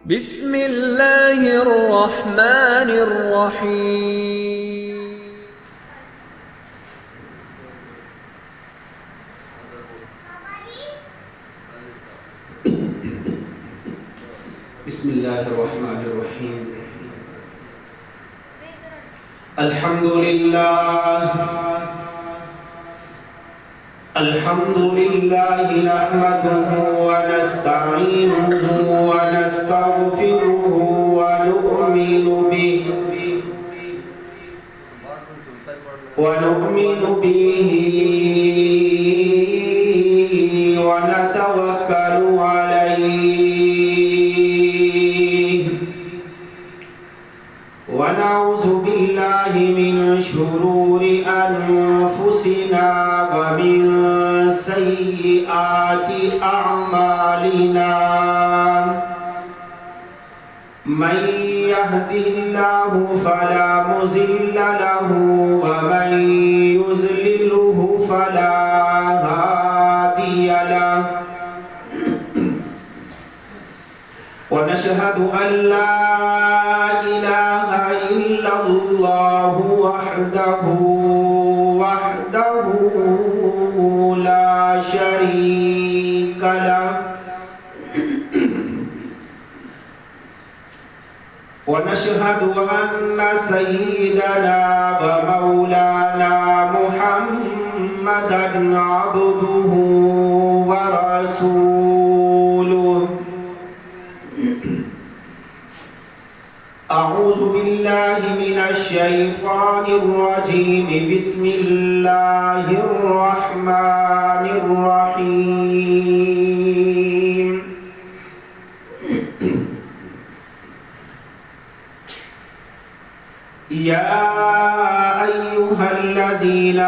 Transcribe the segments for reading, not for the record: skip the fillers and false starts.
بسم اللہ الرحمن الرحیم بسم اللہ الرحمن الرحیم الحمد للہ نحمده ونستعینه ونستغفره ونؤمن به ونتوکل علیہ ونعوذ باللہ من شرور انفسنا ومن سیئات اعمالنا من يهده الله فلا مضل له ومن يضلله فلا هادي له ونشهد أن لا إله إلا الله وحده لا شريك له ونشهد أن سيدنا ومولانا محمدا عبده ورسوله أعوذ بالله من الشيطان الرجيم بسم الله الرحمن الرحيم يا أيها الذين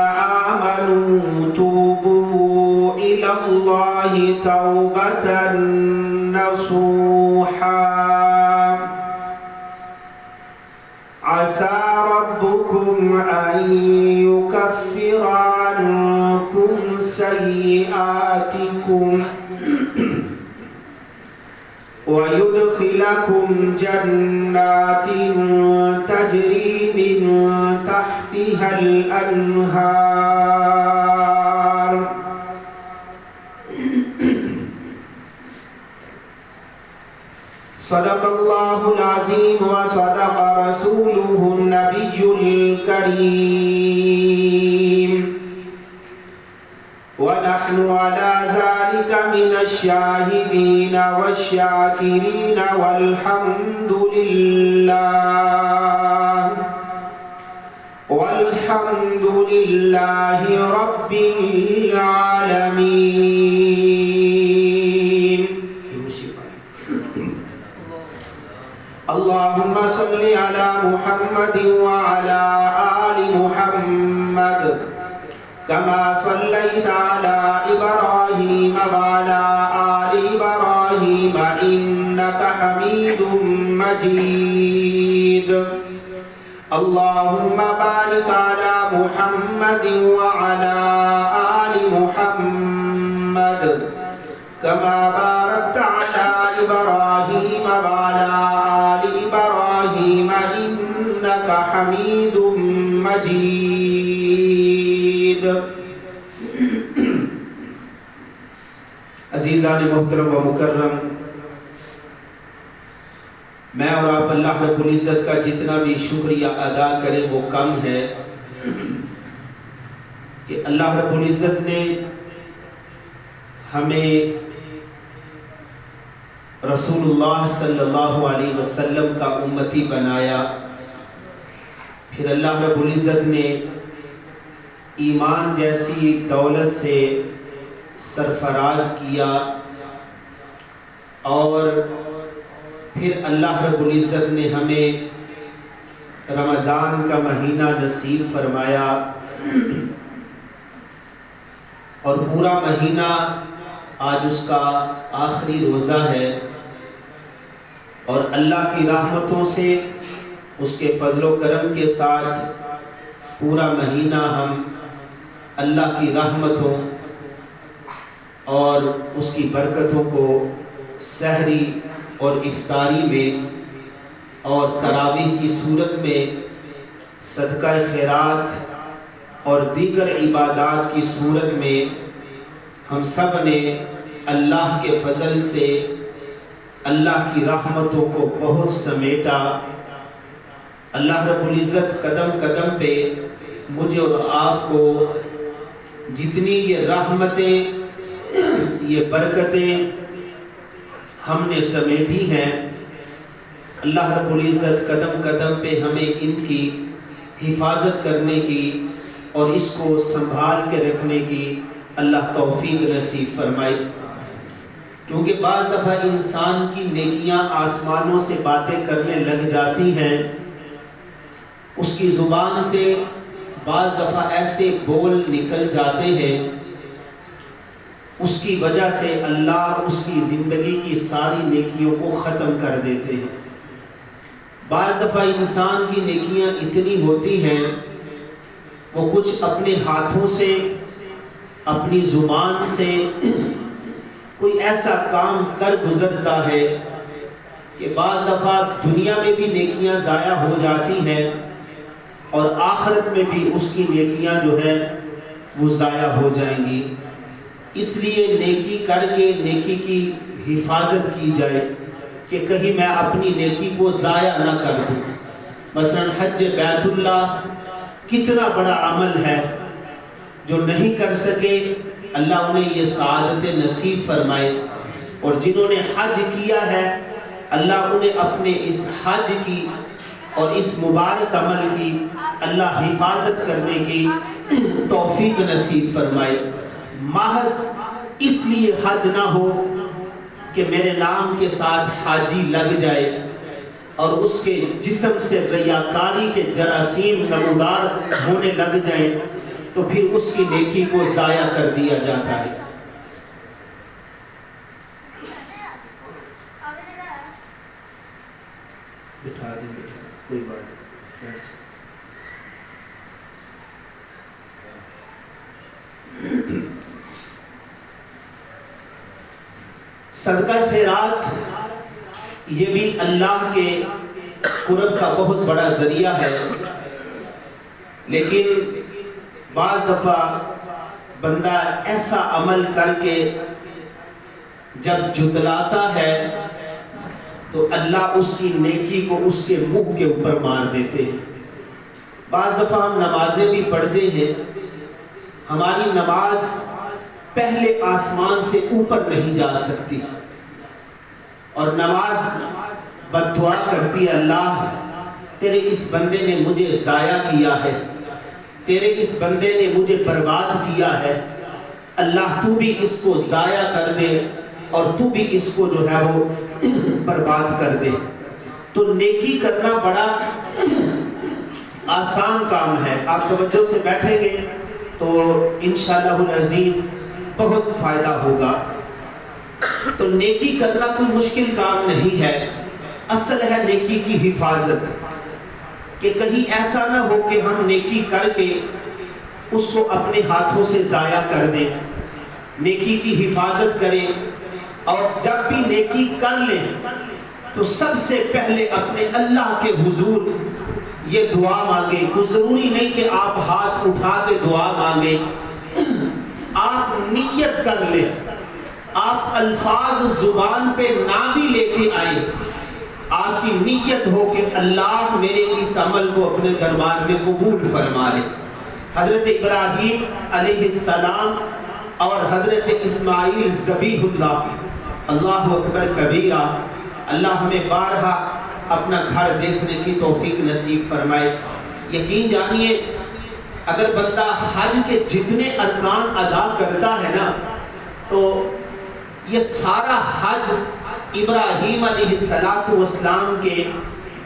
آمنوا توبوا إلى الله توبة نصوحا عسى ربكم أن يكفر عنكم سيئاتكم ويدخلكم جنات تجري من تحتها الأنهار صدق الله العظيم وصدق رسوله النبي الكريم ونحن على ذلك من الشاهدين والشاكرين والحمد لله رب العالمين. اللهم صل على محمد وعلى آل محمد كما صليت على إبراهيم وعلى آل إبراهيم إنك حميد مجيد. اللهم بارك على محمد وعلى آل محمد كما باركت على إبراهيم وعلى آل إبراهيم إنك حميد مجيد. عزیزان محترم و مکرم، میں اور آپ اللہ رب العزت کا جتنا بھی شکریہ ادا کریں وہ کم ہے کہ اللہ رب العزت نے ہمیں رسول اللہ صلی اللہ علیہ وسلم کا امتی بنایا. پھر اللہ رب العزت نے ایمان جیسی دولت سے سرفراز کیا اور پھر اللہ رب العزت نے ہمیں رمضان کا مہینہ نصیب فرمایا اور پورا مہینہ آج اس کا آخری روزہ ہے اور اللہ کی رحمتوں سے اس کے فضل و کرم کے ساتھ پورا مہینہ ہم اللہ کی رحمتوں اور اس کی برکتوں کو سحری اور افطاری میں اور تراویح کی صورت میں صدقہ خیرات اور دیگر عبادات کی صورت میں ہم سب نے اللہ کے فضل سے اللہ کی رحمتوں کو بہت سمیٹا۔ اللہ رب العزت قدم قدم پہ مجھے اور آپ کو جتنی یہ رحمتیں، یہ برکتیں ہم نے سمیٹی ہیں، اللہ رب العزت قدم قدم پہ ہمیں ان کی حفاظت کرنے کی اور اس کو سنبھال کے رکھنے کی اللہ توفیق نصیب فرمائے۔ کیونکہ بعض دفعہ انسان کی نیکیاں آسمانوں سے باتیں کرنے لگ جاتی ہیں، اس کی زبان سے بعض دفعہ ایسے بول نکل جاتے ہیں، اس کی وجہ سے اللہ اس کی زندگی کی ساری نیکیوں کو ختم کر دیتے ہیں۔ بعض دفعہ انسان کی نیکیاں اتنی ہوتی ہیں، وہ کچھ اپنے ہاتھوں سے، اپنی زبان سے کوئی ایسا کام کر گزرتا ہے کہ بعض دفعہ دنیا میں بھی نیکیاں ضائع ہو جاتی ہیں اور آخرت میں بھی اس کی نیکیاں جو ہیں وہ ضائع ہو جائیں گی۔ اس لیے نیکی کر کے نیکی کی حفاظت کی جائے کہ کہیں میں اپنی نیکی کو ضائع نہ کر دوں۔ مثلا حج بیت اللہ کتنا بڑا عمل ہے، جو نہیں کر سکے اللہ انہیں یہ سعادت نصیب فرمائے، اور جنہوں نے حج کیا ہے اللہ انہیں اپنے اس حج کی اور اس مبارک عمل کی اللہ حفاظت کرنے کی توفیق نصیب فرمائے۔ محض اس لیے حج نہ ہو کہ میرے نام کے ساتھ حاجی لگ جائے اور اس کے جسم سے ریاکاری کے جراثیم نمودار ہونے لگ جائیں، تو پھر اس کی نیکی کو ضائع کر دیا جاتا ہے۔ بٹھا دیں کوئی بات نہیں۔ صدقہ خیرات یہ بھی اللہ کے قرب کا بہت بڑا ذریعہ ہے، لیکن بعض دفعہ بندہ ایسا عمل کر کے جب جھٹلاتا ہے تو اللہ اس کی نیکی کو اس کے منہ کے اوپر مار دیتے ہیں۔ بعض دفعہ ہم نمازیں بھی پڑھتے ہیں، ہماری نماز پہلے آسمان سے اوپر نہیں جا سکتی، اور نماز بد دعا کرتی ہے، اللہ تیرے اس بندے نے مجھے ضائع کیا ہے، تیرے اس بندے نے مجھے برباد کیا ہے، اللہ تو بھی اس کو ضائع کر دے اور تو بھی اس کو جو ہے وہ برباد کر دے۔ تو نیکی کرنا بڑا آسان کام ہے، آپ توجہ سے بیٹھیں گے تو انشاءاللہ العزیز بہت فائدہ ہوگا۔ تو نیکی کرنا کوئی مشکل کام نہیں ہے، اصل ہے نیکی کی حفاظت، کہ کہیں ایسا نہ ہو کہ ہم نیکی کر کے اس کو اپنے ہاتھوں سے ضائع کر دیں۔ نیکی کی حفاظت کریں، اور جب بھی نیکی کر لیں تو سب سے پہلے اپنے اللہ کے حضور یہ دعا مانگیں۔ کوئی ضروری نہیں کہ آپ ہاتھ اٹھا کے دعا مانگیں، آپ نیت کر لیں، آپ الفاظ زبان پہ نہ بھی لے کے آئیں، آپ کی نیت ہو کہ اللہ میرے اس عمل کو اپنے دربار میں قبول فرما لے۔ حضرت ابراہیم علیہ السلام اور حضرت اسماعیل ذبیح اللہ، اللہ اکبر کبیرہ، اللہ ہمیں بارہا اپنا گھر دیکھنے کی توفیق نصیب فرمائے۔ یقین جانیے اگر بندہ حج کے جتنے ارکان ادا کرتا ہے نا، تو یہ سارا حج ابراہیم علیہ السلام کے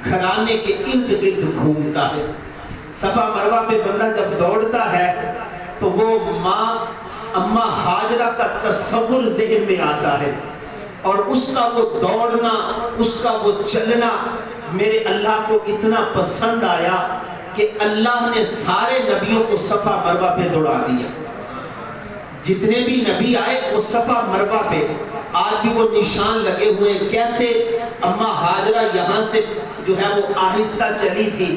گھرانے کے ارد گرد گھومتا ہے۔ صفا مروہ پہ بندہ جب دوڑتا ہے تو وہ ماں اماں ہاجرہ کا تصور ذہن میں آتا ہے، اور اس کا وہ دوڑنا، اس کا وہ چلنا میرے اللہ کو اتنا پسند آیا کہ اللہ نے سارے نبیوں کو صفا مروہ پہ دوڑا دیا۔ جتنے بھی نبی آئے وہ صفا مروہ پہ، آج بھی وہ نشان لگے ہوئے ہیں۔ کیسے؟ اما ہاجرہ یہاں سے جو ہے وہ آہستہ چلی تھی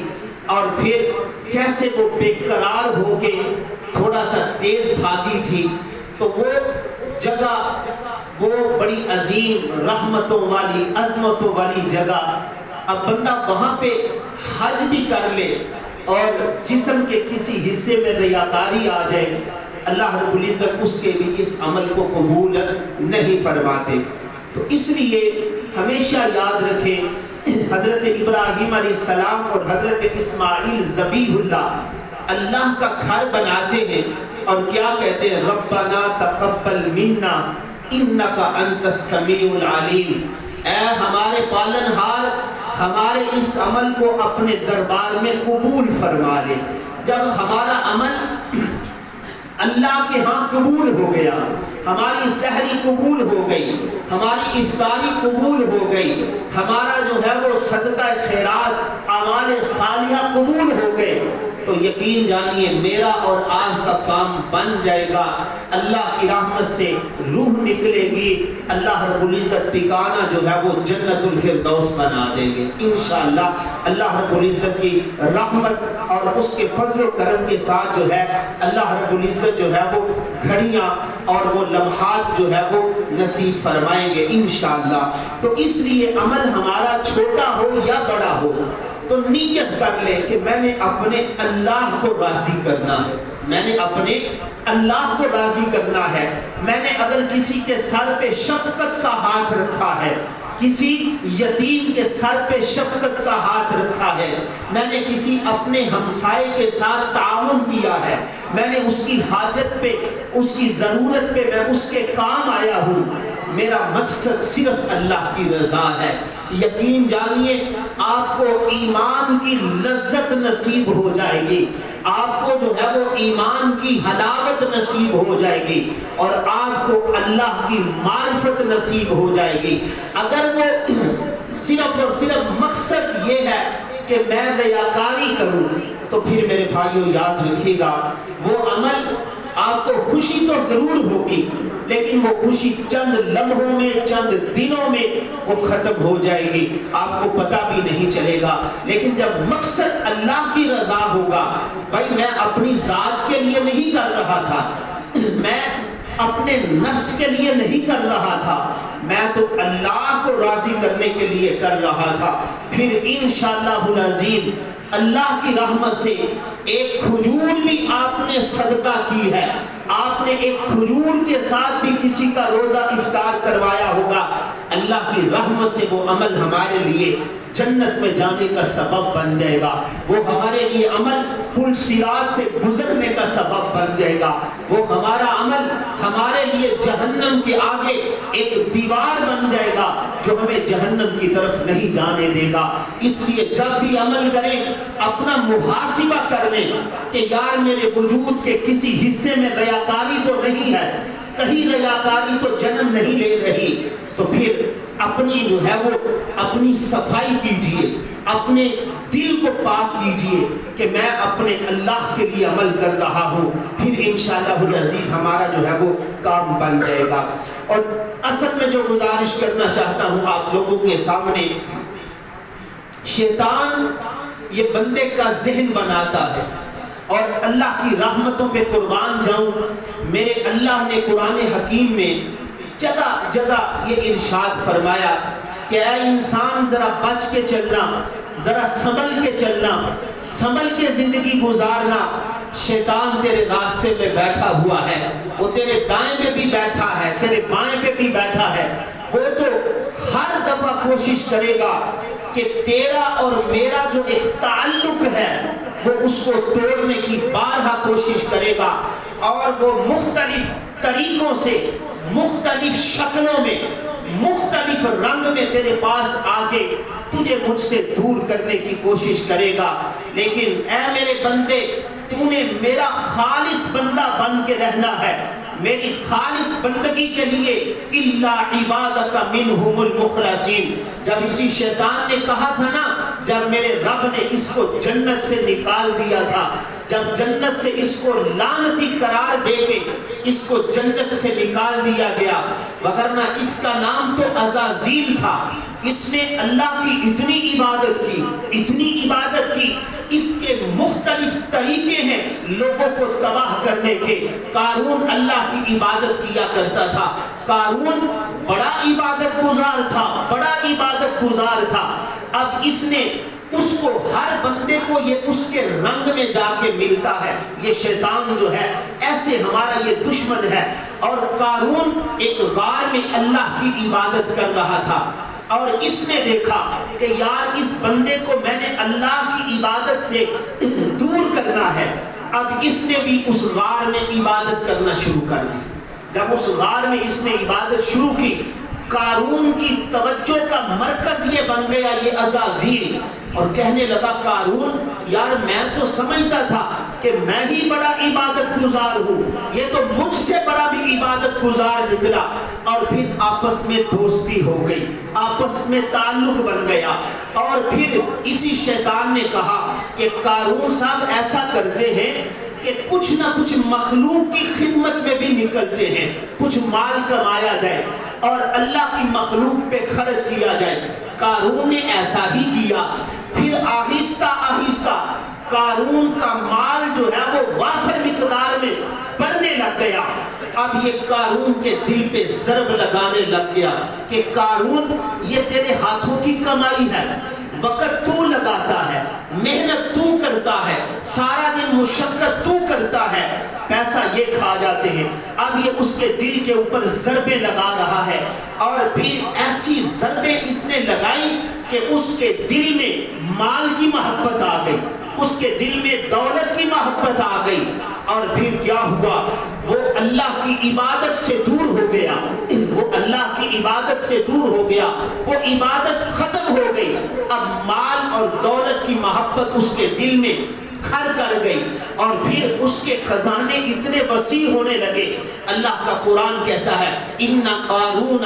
اور پھر کیسے وہ بے قرار ہو کے تھوڑا سا تیز بھاگی تھی، تو وہ جگہ وہ بڑی عظیم رحمتوں والی عظمتوں والی جگہ، اب بندہ وہاں پہ حج بھی کر لے اور جسم کے کسی حصے میں ریاکاری آ جائے، اللہ رب العزت اس کے بھی اس عمل کو قبول نہیں فرماتے۔ تو اس لیے ہمیشہ یاد رکھیں، حضرت ابراہیم علیہ السلام اور حضرت اسماعیل ذبیح اللہ کا گھر بناتے ہیں اور کیا کہتے ہیں؟ ربنا تقبل منا انک انت السمیع العلیم، اے ہمارے پالنہار ہمارے اس عمل کو اپنے دربار میں قبول فرما لے۔ جب ہمارا عمل اللہ کے ہاں قبول ہو گیا، ہماری سحری قبول ہو گئی، ہماری افطاری قبول ہو گئی، ہمارا جو ہے وہ صدقہ خیرات اعمال صالحہ قبول ہو گئے، تو یقین جانیے میرا اور آپ کا کام بن جائے گا، اللہ کی رحمت سے روح نکلے گی، اللہ رب العزت ٹھکانہ جو ہے وہ جنت الفردوس بنا دیں گے انشاءاللہ۔ اللہ رب العزت کی رحمت اور اس کے فضل و کرم کے ساتھ جو ہے اللہ رب العزت جو ہے وہ گھڑیاں اور وہ لمحات جو ہے وہ نصیب فرمائیں گے انشاءاللہ۔ تو اس لیے عمل ہمارا چھوٹا ہو یا بڑا ہو تو نیت کر لے کہ میں نے اپنے اللہ کو راضی کرنا ہے، میں نے اپنے اللہ کو راضی کرنا ہے۔ میں نے اگر کسی کے سر پہ شفقت کا ہاتھ رکھا ہے، کسی یتیم کے سر پہ شفقت کا ہاتھ رکھا ہے، میں نے کسی اپنے ہمسائے کے ساتھ تعاون کیا ہے، میں نے اس کی حاجت پہ اس کی ضرورت پہ میں اس کے کام آیا ہوں، میرا مقصد صرف اللہ کی رضا ہے، یقین جانیے آپ کو ایمان کی لذت نصیب ہو جائے گی، آپ کو جو ہے وہ ایمان کی حلاوت نصیب ہو جائے گی اور آپ کو اللہ کی معرفت نصیب ہو جائے گی۔ اگر وہ صرف اور صرف مقصد یہ ہے کہ میں ریاکاری کروں تو پھر میرے بھائیوں یاد رکھیے گا وہ عمل آپ کو خوشی تو ضرور ہوگی لیکن وہ خوشی چند لمحوں میں چند دنوں میں وہ ختم ہو جائے گی، آپ کو پتہ بھی نہیں چلے گا۔ لیکن جب مقصد اللہ کی رضا ہوگا، بھائی میں اپنی ذات کے لیے نہیں کر رہا تھا، میں اپنے نفس کے لیے نہیں کر رہا تھا، میں تو اللہ کو راضی کرنے کے لیے کر رہا تھا، پھر انشاءاللہ العزیز اللہ کی رحمت سے ایک کھجور بھی آپ نے صدقہ کی ہے، آپ نے ایک کھجور کے ساتھ بھی کسی کا روزہ افطار کروایا ہوگا، اللہ کی رحمت سے وہ عمل ہمارے لیے جنت میں جانے کا سبب بن جائے گا، وہ ہمارے لیے عمل پل صراط سے گزرنے کا سبب بن جائے گا، وہ ہمارا عمل ہمارے لیے جہنم کے آگے ایک دیوار بن جائے گا جو ہمیں جہنم کی طرف نہیں جانے دے گا۔ اس لیے جب بھی عمل کریں اپنا محاسبہ کر لیں کہ یار میرے وجود کے کسی حصے میں ریاکاری تو نہیں ہے، کہیں ریاکاری تو جنم نہیں لے رہی، تو پھر اپنی جو ہے وہ اپنی صفائی کیجئے، اپنے دل کو پاک کیجئے کہ میں اپنے اللہ کے لیے عمل کر رہا ہوں، پھر انشاءاللہ العزیز ہمارا جو ہے وہ کام بن جائے گا۔ اور اصل میں جو گزارش کرنا چاہتا ہوں آپ لوگوں کے سامنے، شیطان یہ بندے کا ذہن بناتا ہے، اور اللہ کی رحمتوں پہ قربان جاؤں، میرے اللہ نے قرآن حکیم میں جگہ جگہ یہ ارشاد فرمایا کہ اے انسان ذرا بچ کے چلنا، ذرا سنبھل کے چلنا، سنبھل کے زندگی گزارنا، شیطان تیرے راستے میں بیٹھا ہوا ہے، وہ تیرے دائیں پہ بھی بیٹھا ہے، تیرے بائیں پہ بھی بیٹھا ہے، وہ تو ہر دفعہ کوشش کرے گا کہ تیرا اور میرا جو ایک تعلق ہے وہ اس کو توڑنے کی بارہا کوشش کرے گا، اور وہ مختلف طریقوں سے، مختلف شکلوں میں، مختلف رنگ میں تیرے پاس آگے تجھے مجھ سے دور کرنے کی کوشش کرے گا۔ لیکن اے میرے بندے، تو نے میرا خالص بندہ بن کے رہنا ہے، میری خالص بندگی کے لیے الا عبادک منہم المخلصین۔ جب اسی شیطان نے کہا تھا نا، جب میرے رب نے اس کو جنت سے نکال دیا تھا، جب جنت سے اس کو لعنتی قرار دے کے اس کو جنت سے نکال دیا گیا، وگرنہ اس کا نام تو عزازیل تھا، اس نے اللہ کی اتنی عبادت کی، اس کے مختلف طریقے ہیں لوگوں کو تباہ کرنے کے۔ قارون اللہ کی عبادت کیا کرتا تھا، قارون بڑا عبادت گزار تھا۔ اب اس نے اس کو ہر بندے کو یہ اس کے رنگ میں جا کے ملتا ہے، یہ شیطان جو ہے ایسے ہمارا یہ دشمن ہے۔ اور قارون ایک غار میں اللہ کی عبادت کر رہا تھا، اور اس نے دیکھا کہ یار اس بندے کو میں نے اللہ کی عبادت سے دور کرنا ہے۔ اب اس نے بھی اس غار میں عبادت کرنا شروع کر دی۔ جب اس غار میں اس نے عبادت شروع کی، قارون کی توجہ کا مرکز یہ بن گیا یہ عزازیل، اور کہنے لگا قارون یار میں تو سمجھتا تھا کہ میں ہی بڑا عبادت گزار ہوں، یہ تو مجھ سے بڑا بھی عبادت گزار نکلا۔ اور پھر آپس میں دوستی ہو گئی، آپس میں تعلق بن گیا۔ اور پھر اسی شیطان نے کہا کہ قارون صاحب ایسا کرتے ہیں کہ کچھ نہ کچھ مخلوق کی خدمت میں بھی نکلتے ہیں، کچھ مال کمایا جائے اور اللہ کی مخلوق پہ خرچ کیا جائے۔ قارون نے ایسا ہی کیا۔ پھر آہستہ آہستہ قارون کا مال جو ہے وہ وافر مقدار میں بڑھنے لگ گیا۔ اب یہ قارون کے دل پہ ضرب لگانے لگ گیا کہ قارون یہ تیرے ہاتھوں کی کمائی ہے، وقت تو لگاتا ہے، محنت تو کرتا ہے، سارا دن مشقت تو کرتا ہے، پیسہ یہ کھا جاتے ہیں۔ اب یہ اس کے دل کے اوپر ضربیں لگا رہا ہے، اور پھر ایسی ضربیں اس نے لگائی کہ اس کے دل میں مال کی محبت آ گئی، اس کے دل میں دولت کی محبت آ گئی۔ اور پھر کیا ہوا، وہ اللہ کی عبادت سے دور ہو گیا، وہ اللہ کی عبادت سے دور ہو گیا، وہ عبادت ختم ہو گئی۔ اب مال اور دولت کی محبت اس کے دل میں گھر کر گئی، اور پھر اس کے خزانے اتنے وسیع ہونے لگے۔ اللہ کا قرآن کہتا ہے ان قارون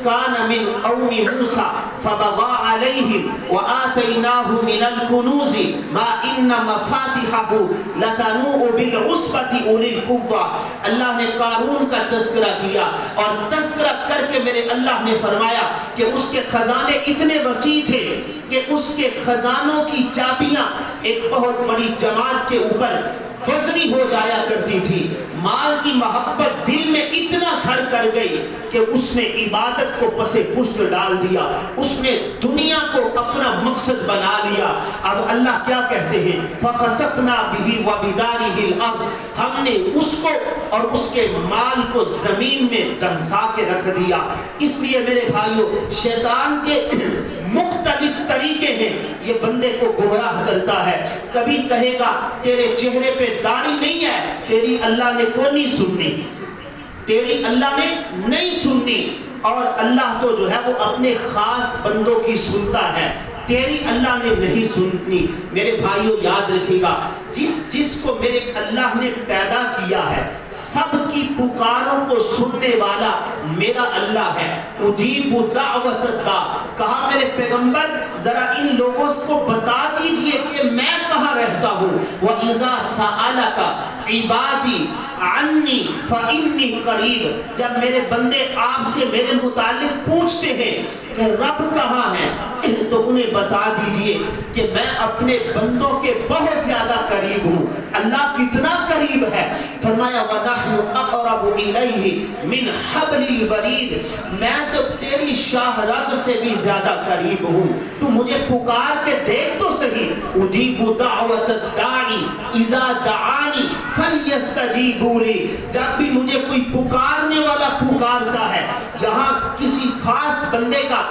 کان من قوم موسیٰ فبغى علیہم وآتیناہ من الکنوز ما ان مفاتحہ لتنوء بالعصبۃ اولی القوہ۔ اللہ نے قارون کا تذکرہ کیا، اور تذکرہ کر کے میرے اللہ نے فرمایا کہ اس کے خزانے اتنے وسیع تھے کہ اس کے خزانوں کی چابیاں ایک بہت بڑی جماعت کے اوپر وزنی ہو جایا کرتی تھی۔ مال کی محبت دل میں اتنا گھر کر گئی کہ اس نے عبادت کو پس پشت ڈال دیا، اس نے دنیا کو اپنا مقصد بنا لیا۔ اب اللہ کیا کہتے ہیں فَخَسَفْنَا بِهِ وَبِدَارِهِ الْأَرْضِ، ہم نے اس کو اور اس کے مال کو زمین میں دنسا کے رکھ دیا۔ اس لیے میرے بھائیو شیطان کے مختلف طریقے ہیں، یہ بندے کو گمراہ کرتا ہے۔ کبھی کہے گا تیرے چہرے پہ داڑھی نہیں ہے، تیری اللہ نے کو نہیں سننی، تیری اللہ نے نہیں سننی۔ اور اللہ تو جو ہے وہ اپنے خاص بندوں کی سنتا ہے، تیری اللہ نے نہیں سننی۔ میرے بھائیو یاد رکھیے گا جس کو میرے اللہ نے پیدا کیا ہے، سب کی پکاروں کو سننے والا میرا اللہ ہے۔ اجیب دعوت الداع، کہا میرے پیغمبر ذرا ان لوگوں کو بتا دیجئے کہ میں کہاں رہتا ہوں۔ وَإِذَا سَأَلَكَ عِبَادِي عَنِّي فَإِنِّي قَرِيبٌ، جب میرے بندے آپ سے میرے متعلق پوچھتے ہیں کہ رب کہاں ہے، تو انہیں بتا دیجئے کہ میں اپنے بندوں کے بہت زیادہ قریب ہوں۔ اللہ کتنا قریب ہے، فرمایا وَنَحْنُ أَقْرَبُ إِلَيْهِ مِنْ حَبْلِ الْوَرِيدِ، میں تو تیری شاہ رگ سے بھی زیادہ قریب ہوں، تو مجھے پکار کے دیکھ تو صحیح۔ اجیب دعوت الداعی اذا دعانی فلیستجیبوا لی، جب بھی مجھے کوئی پکارنے والا پکارتا ہے، یہاں کسی خاص بندے کا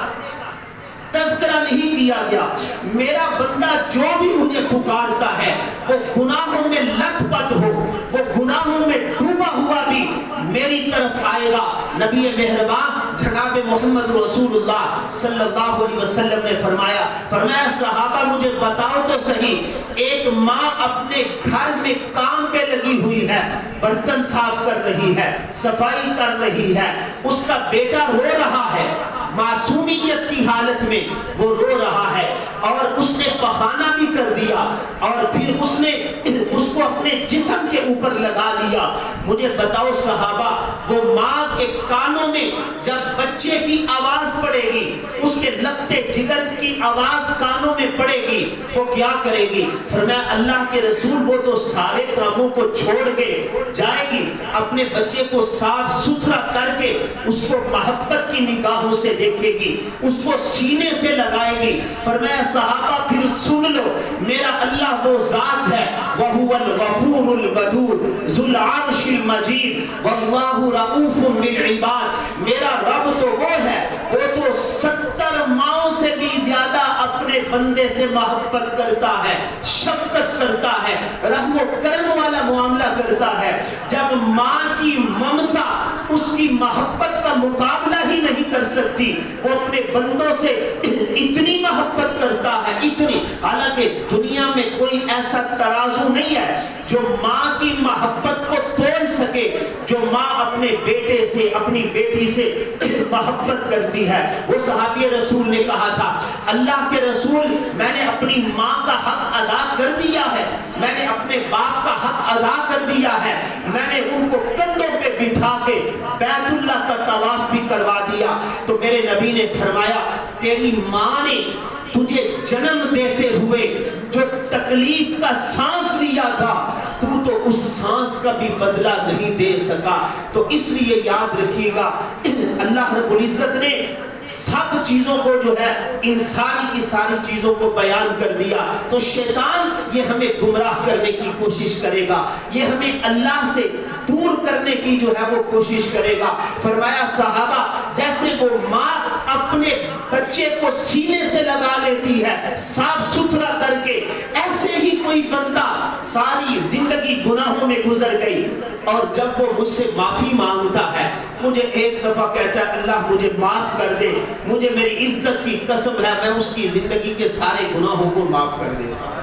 تذکرہ نہیں کیا گیا، میرا بندہ جو بھی مجھے پکارتا ہے وہ گناہوں میں لت پت ہو، وہ گناہوں میں ڈوبا ہوا بھی میری طرف آئے گا۔ نبی مہربان جناب محمد رسول اللہ صلی اللہ علیہ وسلم نے فرمایا صحابہ مجھے بتاؤ تو صحیح، ایک ماں اپنے گھر میں کام پہ لگی ہوئی ہے، برتن صاف کر رہی ہے، صفائی کر رہی ہے، اس کا بیٹا رو رہا ہے، معصومیت کی حالت میں وہ رو رہا ہے، اور اس نے کھانا بھی کر دیا اور پھر اس نے اس کو اپنے جسم کے اوپر لگا لیا. مجھے بتاؤ صحابہ، وہ ماں کے کانوں میں جب بچے کی آواز پڑے گی، اس کے لگتے جگر کی آواز کانوں میں پڑے گی، وہ کیا کرے گی؟ فرمایا اللہ کے رسول وہ تو سارے کاموں کو چھوڑ کے جائے گی، اپنے بچے کو صاف ستھرا کر کے اس کو محبت کی نگاہوں سے دیکھے گی، اس کو سینے سے لگائے گی. فرمایا صحابہ پھر سن لو، میرا اللہ وہ ذات ہے، وَهُوَ الْغَفُورُ الْوَدُودُ ذُو الْعَرْشِ الْمَجِيدُ وَاللَّهُ رَءُوفٌ بِالْعِبَادِ. میرا رب تو وہ ہے، وہ تو 70 ماؤں سے بھی زیادہ اپنے بندے سے محبت کرتا ہے، شفقت کرتا ہے، رحم و کرم والا معاملہ کرتا ہے. جب ماں کی ممتا اس کی محبت کا مقابلہ ہی نہیں کر سکتی، وہ اپنے بندوں سے اتنی محبت کرتا ہے، اتنی. حالانکہ دنیا میں کوئی ایسا ترازو نہیں ہے جو ماں کی محبت کو تول سکے، جو ماں اپنے بیٹے سے، اپنی بیٹی سے محبت کرتی ہے. وہ صحابی رسول نے کہا تھا، اللہ کے رسول میں نے اپنی ماں کا حق ادا کر دیا ہے، میں نے اپنے باپ کا حق ادا کر دیا ہے، میں نے ان کو کندھوں پہ بٹھا کے بیت اللہ کا طواف بھی کروا دیا. تو میرے نبی نے فرمایا تیری ماں نے تجھے جنم دیتے ہوئے جو تکلیف کا سانس لیا تھا، تو اس سانس کا بھی بدلہ نہیں دے سکا. تو اس لیے یاد رکھیے گا، اللہ رب العزت نے سب چیزوں کو جو ہے ان ساری کی ساری چیزوں کو بیان کر دیا. تو شیطان یہ ہمیں گمراہ کرنے کی کوشش کرے گا، یہ ہمیں اللہ سے دور کرنے کی جو ہے وہ کوشش کرے گا. فرمایا صحابہ جیسے وہ ماں اپنے بچے کو سینے سے لگا لیتی ہے صاف ستھرا کر کے، ایسے ہی کوئی بندہ ساری زندگی گناہوں میں گزر گئی اور جب وہ مجھ سے معافی مانگتا ہے، مجھے ایک دفعہ کہتا ہے اللہ مجھے معاف کر دے، مجھے میری عزت کی قسم ہے میں اس کی زندگی کے سارے گناہوں کو معاف کر دیتا ہوں.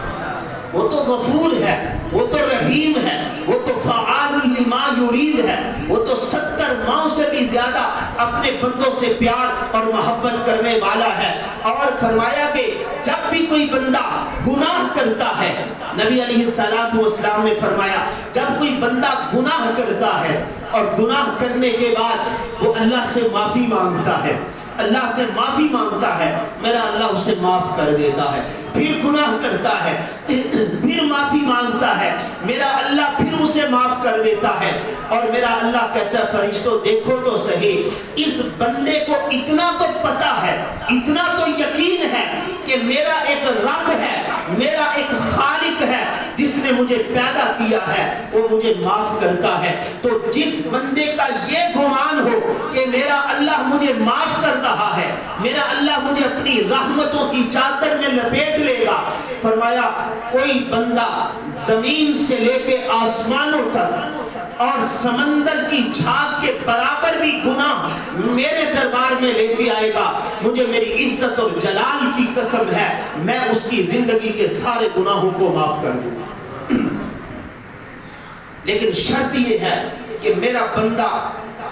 وہ تو غفور ہے، وہ تو رحیم ہے، وہ تو فعال لما یرید ہے، وہ تو 70 ماؤں سے بھی زیادہ اپنے بندوں سے پیار اور محبت کرنے والا ہے. اور فرمایا کہ جب بھی کوئی بندہ گناہ کرتا ہے، نبی علیہ السلام نے فرمایا جب کوئی بندہ گناہ کرتا ہے اور گناہ کرنے کے بعد وہ اللہ سے معافی مانگتا ہے، اللہ سے معافی مانگتا ہے، میرا اللہ اسے معاف کر دیتا ہے. پھر گناہ کرتا ہے، پھر معافی مانگتا ہے، میرا اللہ پھر اسے معاف کر دیتا ہے. اور میرا اللہ کہتا ہے فرشتوں دیکھو تو صحیح، اس بندے کو اتنا تو پتا ہے، اتنا تو یقین ہے کہ میرا ایک رب ہے، میرا ایک خالق ہے جس نے مجھے پیدا کیا ہے، وہ مجھے معاف کرتا ہے. تو جس بندے کا یہ گمان ہو کہ میرا اللہ مجھے معاف کر رہا ہے، میرا اللہ مجھے اپنی رحمتوں کی چادر میں لپیٹ لے گا، فرمایا کوئی بندہ زمین سے لے کے آسمانوں تک اور سمندر کی جھاگ کے برابر بھی گناہ میرے دربار میں لے کے آئے گا، مجھے میری عزت اور جلال کی قسم ہے میں اس کی زندگی کے سارے گناہوں کو معاف کر دوں گا. لیکن شرط یہ ہے کہ میرا بندہ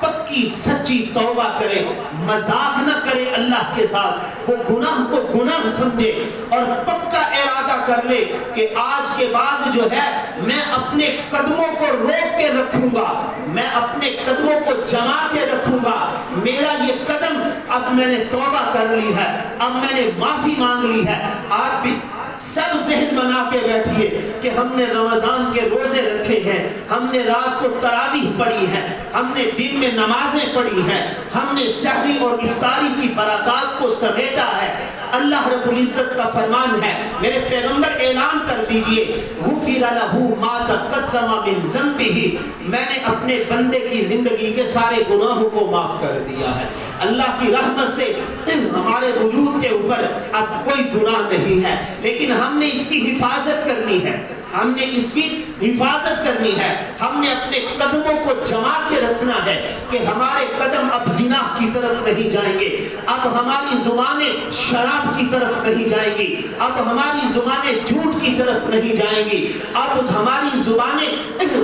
پکی سچی توبہ کرے، مذاق نہ کرے اللہ کے ساتھ، وہ گناہ کو گناہ سمجھے اور پکا ارادہ کر لے کہ آج کے بعد جو ہے میں اپنے قدموں کو روک کے رکھوں گا، میں اپنے قدموں کو جما کے رکھوں گا. میرا یہ قدم اب میں نے توبہ کر لی ہے، اب میں نے معافی مانگ لی ہے. آپ بھی سب ذہن بنا کے بیٹھیے کہ ہم نے رمضان کے روزے رکھے ہیں، ہم نے رات کو تراویح پڑھی ہے، ہم نے دن میں نمازیں پڑھی ہیں، ہم نے سحری اور افطاری کی برکات کو سمیٹا ہے. اللہ رب العزت کا فرمان ہے، میرے پیغمبر اعلان کر دیجئے غفر لہ ما تقدم من ذنبہ، میں نے اپنے بندے کی زندگی کے سارے گناہوں کو معاف کر دیا ہے. اللہ کی رحمت سے ہمارے وجود کے اوپر اب کوئی گناہ نہیں ہے، لیکن ہم نے اس کی حفاظت کرنی ہے، ہم نے اس کی حفاظت کرنی ہے. ہم نے اپنے قدموں کو جما کے رکھنا ہے کہ ہمارے قدم اب زنا کی طرف نہیں جائیں گے، اب ہماری زبانیں شراب کی طرف نہیں جائیں گی، اب ہماری زبانیں جھوٹ کی طرف نہیں جائیں گی، اب ہماری زبانیں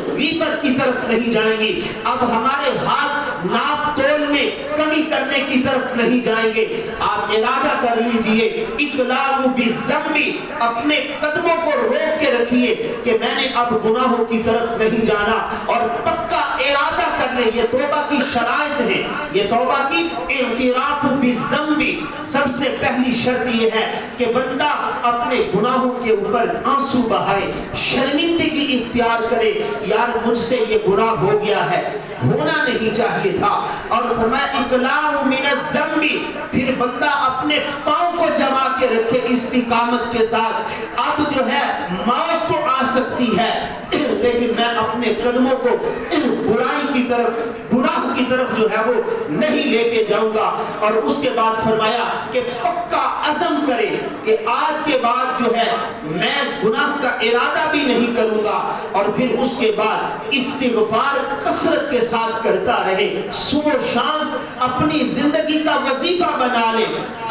غیبت کی طرف نہیں جائیں گی، اب ہمارے ہاتھ ناپ تول میں کمی کرنے کی طرف نہیں جائیں گے. آپ ارادہ کر لیجئے اقلاع بالذنب، اپنے قدموں کو روک کے رکھیے کہ میں نے اب گناہوں کی طرف نہیں جانا، اور پکا ارادہ کر لیں. یہ توبہ کی شرائط ہے، یہ توبہ کی اعتراف بالذنب. سب سے پہلی شرط یہ ہے کہ بندہ اپنے گناہوں کے اوپر آنسو بہائے، شرمندگی اختیار کرے، یار مجھ سے یہ گناہ ہو گیا ہے، ہونا نہیں چاہیے تھا. اور فرمایا اقلاع من الذنب، پھر بندہ اپنے پاؤں کو جما کے رکھے استقامت کے ساتھ. اب جو ہے موت تو آ سکتی ہے لیکن میں اپنے قدموں کو برائی کی طرف، گناہ کی طرف جو ہے وہ نہیں لے کے جاؤں گا. اور اس کے بعد فرمایا کہ پکا عزم کرے کہ آج کے بعد جو ہے میں گناہ کا ارادہ بھی نہیں کروں گا. اور پھر اس کے بعد استغفار کثرت کے ساتھ کرتا رہے، صبح و شام اپنی زندگی کا وظیفہ بنا لے.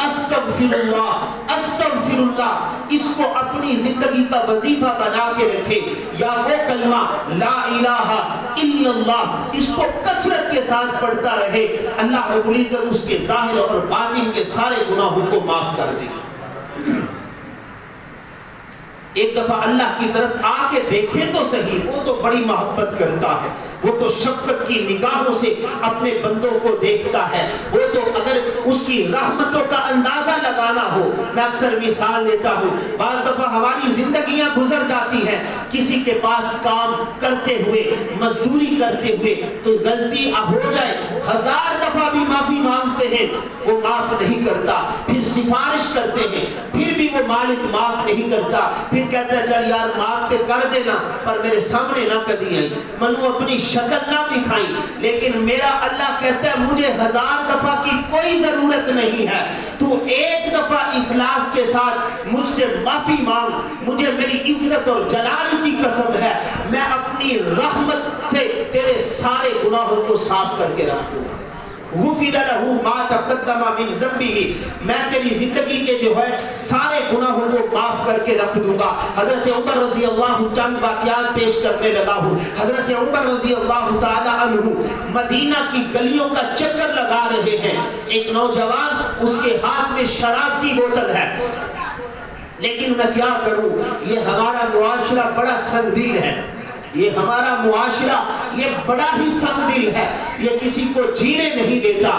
استغفر اللہ استغفر اللہ، اس کو اپنی زندگی کا وظیفہ بنا کے رکھے. یا وہ کلمہ لا الہ الا اللہ، اس کو کثرت کے ساتھ پڑھتا رہے. اللہ رب العزت اس کے ظاہر اور باطن کے سارے گناہوں کو معاف کر دے گا. ایک دفعہ اللہ کی طرف آ کے دیکھیں تو صحیح، وہ تو بڑی محبت کرتا ہے، وہ تو شفقت کی نگاہوں سے اپنے بندوں کو دیکھتا ہے. وہ تو اگر اس کی رحمتوں کا اندازہ لگانا ہو، میں اکثر مثال دیتا ہوں، بعض دفعہ ہماری زندگیاں گزر جاتی ہیں کسی کے پاس کام کرتے ہوئے، مزدوری کرتے ہوئے کوئی غلطی ہو جائے، 1000 دفعہ بھی معافی مانگتے ہیں وہ معاف نہیں کرتا. پھر سفارش کرتے ہیں پھر بھی وہ مالک معاف نہیں کرتا. پھر کہتا ہے چل یار معاف تے کر دینا پر میرے سامنے نہ کبھی آئی، منو اپنی شکل نہ دکھائی. لیکن میرا اللہ کہتا ہے مجھے 1000 دفعہ کی کوئی ضرورت نہیں ہے، تو ایک دفعہ اخلاص کے ساتھ مجھ سے معافی مانگ. مجھے میری عزت اور جلال کی قسم ہے میں اپنی رحمت سے تیرے سارے گناہوں کو صاف کر کے رکھ دوں. غفر لہ ما تقدم من ذنبہ، میں تیری زندگی کے جو ہے سارے گناہوں کو معاف کر کے رکھ دوں گا. حضرت عمر رضی اللہ چند واقعات پیش کرنے لگا ہوں. حضرت عمر رضی اللہ تعالی عنہ مدینہ کی گلیوں کا چکر لگا رہے ہیں. ایک نوجوان، اس کے ہاتھ میں شراب کی بوتل ہے، لیکن میں کیا کروں، یہ ہمارا معاشرہ بڑا سنگدل ہے، یہ ہمارا معاشرہ یہ بڑا ہی سنگ دل ہے، یہ کسی کو جینے نہیں دیتا.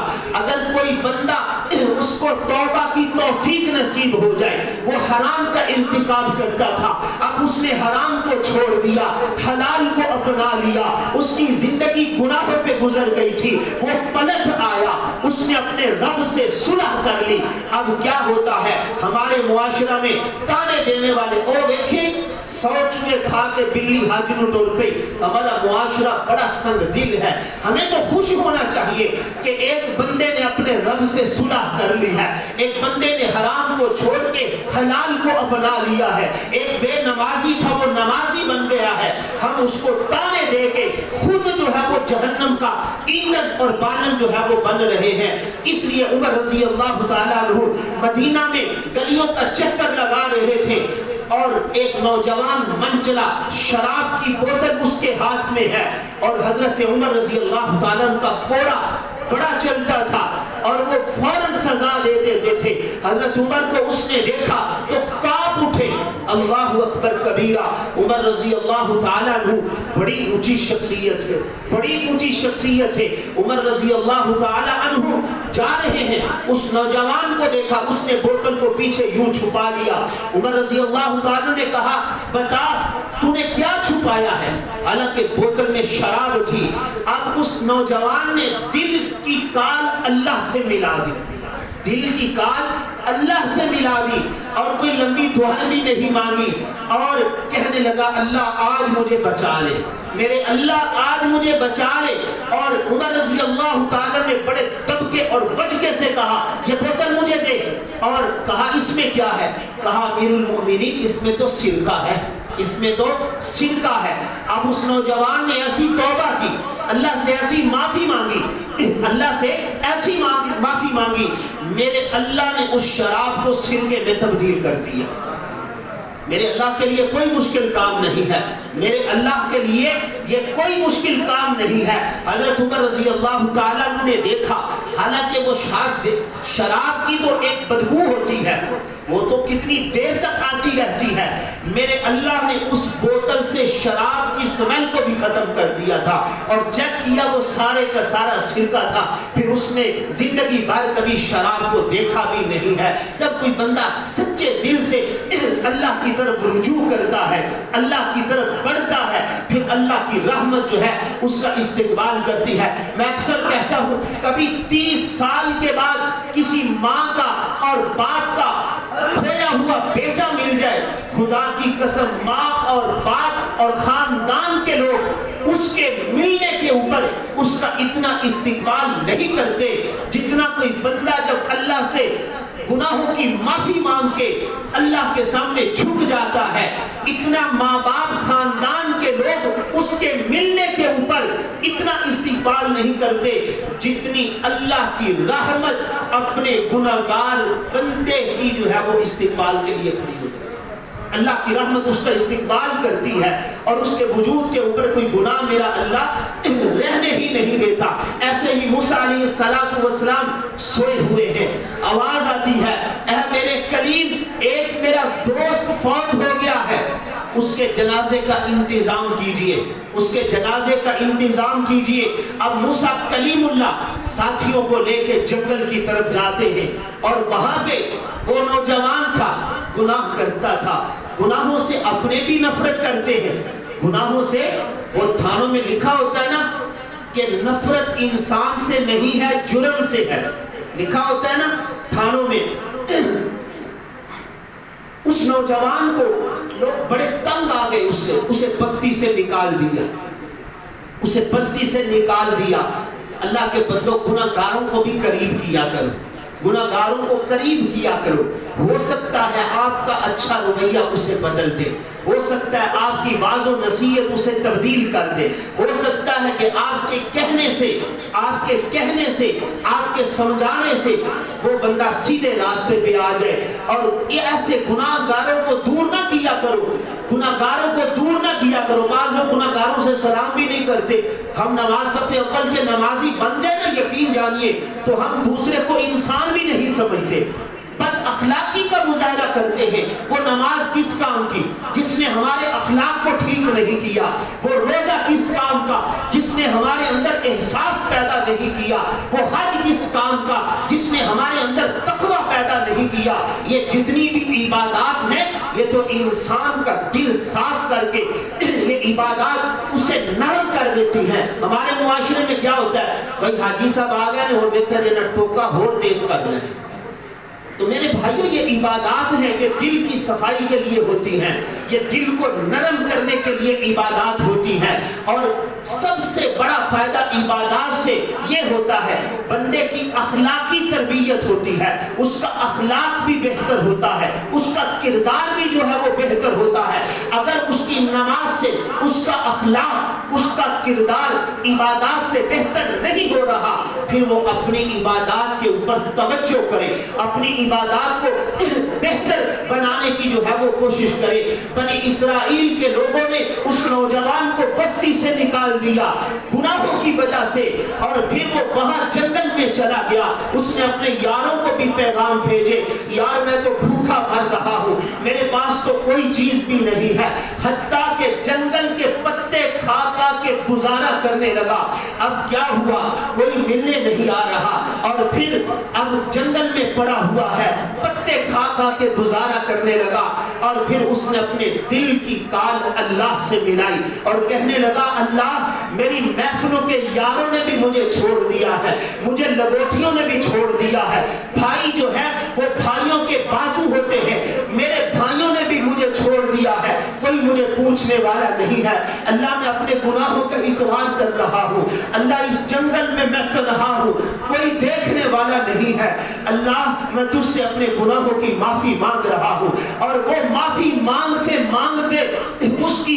اگر کوئی بندہ اس کو توبہ کی توفیق نصیب ہو جائے، وہ حرام کا انتخاب کرتا تھا، اب اس نے حرام کو چھوڑ دیا، حلال کو اپنا لیا، اس کی زندگی گناہوں پہ گزر گئی تھی، وہ پلٹ آیا، اس نے اپنے رب سے صلح کر لی. اب کیا ہوتا ہے ہمارے معاشرہ میں تانے دینے والے، او دیکھیں 100 چوہے کھا کے بلی حاجنو ڈول پہ. ہمارا معاشرہ بڑا سنگ دل ہے. ہمیں تو خوش ہونا چاہیے کہ ایک بندے نے اپنے رب سے صلح کر لی ہے، ایک بندے نے حرام کو چھوڑ کے حلال کو اپنا لیا ہے، ایک بے نمازی تھا وہ نمازی بن گیا ہے. ہم اس کو تانے دے کے خود جو ہے وہ جہنم کا ایندھن اور بالن جو ہے وہ بن رہے ہیں. اس لیے عمر رضی اللہ تعالیٰ عنہ مدینہ میں گلیوں کا چکر لگا رہے تھے اور ایک نوجوان منچلا شراب کی بوتل اس کے ہاتھ میں ہے، اور حضرت عمر رضی اللہ تعالیٰ عنہ کا کوڑا بڑا چلتا تھا اور وہ فوراً سزا دے دیتے تھے. حضرت عمر کو اس نے دیکھا تو کانپ اٹھے. اللہ اکبر کبیرہ. عمر رضی اللہ تعالیٰ عنہ بڑی اونچی شخصیت ہے، بڑی اونچی شخصیت ہے. عمر رضی اللہ تعالیٰ عنہ جا رہے ہیں، اس نوجوان کو دیکھا، اس نے بوتل کو پیچھے یوں چھپا لیا. عمر رضی اللہ تعالیٰ نے کہا بتا تو نے کیا چھپایا ہے؟ حالانکہ بوتل میں شراب تھی. اب اس نوجوان نے دل کی کال اللہ سے ملا دی، دل کی کال اللہ سے ملا دی اور کوئی لمبی دعا بھی نہیں مانگی اور کہنے لگا اللہ آج مجھے بچا لے، میرے اللہ آج مجھے بچا لے. اور عمر رضی اللہ تعالیٰ نے بڑے دبکے اور بجکے سے کہا یہ بوتل مجھے دے، اور کہا اس میں کیا ہے؟ کہا امیر المؤمنین اس میں تو سرکہ ہے، اس میں تو سرکہ ہے. اب اس نوجوان نے ایسی توبہ کی، اللہ سے ایسی معافی مانگی، اللہ سے ایسی معافی مانگی، میرے اللہ نے اس شراب کو سرکے میں تبدیل کر دیا. میرے اللہ کے لیے کوئی مشکل کام نہیں ہے، میرے اللہ کے لیے یہ کوئی مشکل کام نہیں ہے۔ حضرت عمر رضی اللہ تعالیٰ عنہ نے دیکھا، حالانکہ وہ شراب کی وہ ایک بدبو ہوتی ہے، وہ تو کتنی دیر تک آتی رہتی ہے، میرے اللہ نے اس بوتل سے شراب کی سمیل کو بھی ختم کر دیا تھا، اور چیک کیا وہ سارے کا سارا سرکہ تھا۔ پھر اس نے زندگی بھر کبھی شراب کو دیکھا بھی نہیں ہے۔ جب کوئی بندہ سچے دل سے اللہ کی طرف رجوع کرتا ہے، اللہ کی طرف بڑھتا ہے، پھر اللہ کی رحمت جو ہے اس کا استقبال کرتی ہے۔ میں اکثر کہتا ہوں، کبھی 30 سال کے بعد کسی ماں کا اور باپ کا کھویا ہوا بیٹا مل جائے، خدا کی قسم ماں اور باپ اور خاندان کے لوگ اس کے ملنے کے اوپر اس کا اتنا استقبال نہیں کرتے جتنا کوئی بندہ جب اللہ سے گناہوں کی معافی مانگ کے اللہ کے سامنے جھک جاتا ہے، اتنا ماں باپ خاندان کے لوگ اس کے ملنے کے اوپر اتنا استقبال نہیں کرتے جتنی اللہ کی رحمت اپنے گناہگار بندے کی جو ہے وہ استقبال کے لیے کھڑی ہوتی ہے۔ اللہ کی رحمت اس کا استقبال کرتی ہے اور اس کے وجود کے اوپر کوئی گناہ میرا اللہ رہنے ہی نہیں دیتا۔ ایسے ہی موسیٰ علیہ السلام سوئے ہوئے ہیں، آواز آتی ہے، اے میرے کلیم، ایک میرا دوست فوت ہو گیا ہے، اس کے جنازے کا انتظام کیجئے، اس کے جنازے کا انتظام کیجئے۔ اب موسیٰ کلیم اللہ ساتھیوں کو لے کے جنگل کی طرف جاتے ہیں، اور وہاں پہ وہ نوجوان تھا، گناہ کرتا تھا، گناہوں سے اپنے بھی نفرت کرتے ہیں، گناہوں سے، وہ تھانوں میں لکھا ہوتا ہے نا کہ نفرت انسان سے نہیں ہے، جرم سے ہے، لکھا ہوتا ہے نا تھانوں میں۔ اس نوجوان کو لوگ بڑے تنگ آ گئے، اسے بستی سے نکال دیا، اسے بستی سے نکال دیا۔ اللہ کے بندوں، گناہ گاروں کو بھی قریب کیا کرو، گناہ گاروں کو قریب کیا کرو، ہو سکتا ہے آپ کا اچھا رویہ اسے بدل دے، ہو سکتا ہے آپ کی واعظ و نصیحت اسے تبدیل کر دے، ہو سکتا ہے کہ آپ کے کہنے سے، آپ کے سمجھانے سے وہ بندہ سیدھے راستے پہ آ جائے۔ اور یہ ایسے گناہ گاروں کو دور نہ کیا کرو، گناہ گاروں کو دور نہ کیا کرو۔ بعض لوگ گناہ گاروں سے سلام بھی نہیں کرتے۔ ہم نماز صف اول کے نمازی بن جائے نا، یقین جانیے تو ہم دوسرے کو انسان بھی نہیں سمجھتے، بد اخلاقی کا مظاہرہ کرتے ہیں۔ وہ نماز کس کام کی جس نے ہمارے اخلاق کو ٹھیک نہیں کیا، وہ روزہ کس کام کا جس نے ہمارے اندر احساس پیدا نہیں کیا، وہ حج کس کام کا جس نے ہمارے اندر تقوی پیدا نہیں کیا۔ یہ جتنی بھی عبادات ہیں، یہ تو انسان کا دل صاف کر کے یہ عبادات اسے نرم کر دیتی ہیں۔ ہمارے معاشرے میں کیا ہوتا ہے، بھائی حاجی صاحب آ گئے اور بہتر ہے نہ ٹوکا ہو تیز کر لیں۔ تو میرے بھائیوں، یہ عبادات ہیں کہ دل کی صفائی کے لیے ہوتی ہیں، یہ دل کو نرم کرنے کے لیے عبادات ہوتی ہیں۔ اور سب سے بڑا فائدہ عبادات سے یہ ہوتا ہے، بندے کی اخلاقی تربیت ہوتی ہے، اس کا اخلاق بھی بہتر ہوتا ہے، اس کا کردار بھی جو ہے وہ بہتر ہوتا ہے۔ اگر اس کی نماز سے اس کا اخلاق، اس کا کردار عبادات سے بہتر نہیں ہو رہا، پھر وہ اپنی عبادات کے اوپر توجہ کرے، اپنی عبادات کو بہتر بنانے کی جو ہے وہ کوشش کرے۔ بنی اسرائیل کے لوگوں نے اس نوجوان کو بستی سے نکال دیا گناہوں کی وجہ سے، اور پھر وہ وہاں جنگل میں چلا گیا۔ اس نے اپنے یاروں کو بھی پیغام بھیجے، یار میں تو بھوکا مر رہا ہوں، میرے پاس تو کوئی چیز بھی نہیں ہے، حتیٰ کہ جنگل کے پتے کھا کھا کے گزارا کرنے لگا۔ اب کیا ہوا، کوئی ملنے نہیں آ رہا، اور پھر اب جنگل میں پڑا ہوا ہے، پتے کھا کھا کے گزارا کرنے لگا۔ اور پھر اس نے اپنے دل کی کال اللہ سے ملائی اور کہنے لگا، اللہ میری محفلوں کے یاروں نے بھی مجھے چھوڑ دیا ہے، مجھے لگوٹیوں نے بھی چھوڑ دیا ہے، بھائی جو ہے وہ بھائیوں کے بازو ہوتے ہیں، میرے بھائیوں نے بھی مجھے چھوڑ دیا ہے، کوئی مجھے پوچھنے والا نہیں ہے۔ اللہ میں اپنے گناہوں کا اقرار کر رہا ہوں، اللہ اس جنگل میں میں تنہا ہوں، کوئی دیکھنے والا نہیں ہے، اللہ میں تجھ سے اپنے گناہوں کی معافی مانگ رہا ہوں۔ اور وہ معافی مانگتے مانگتے اس کی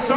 100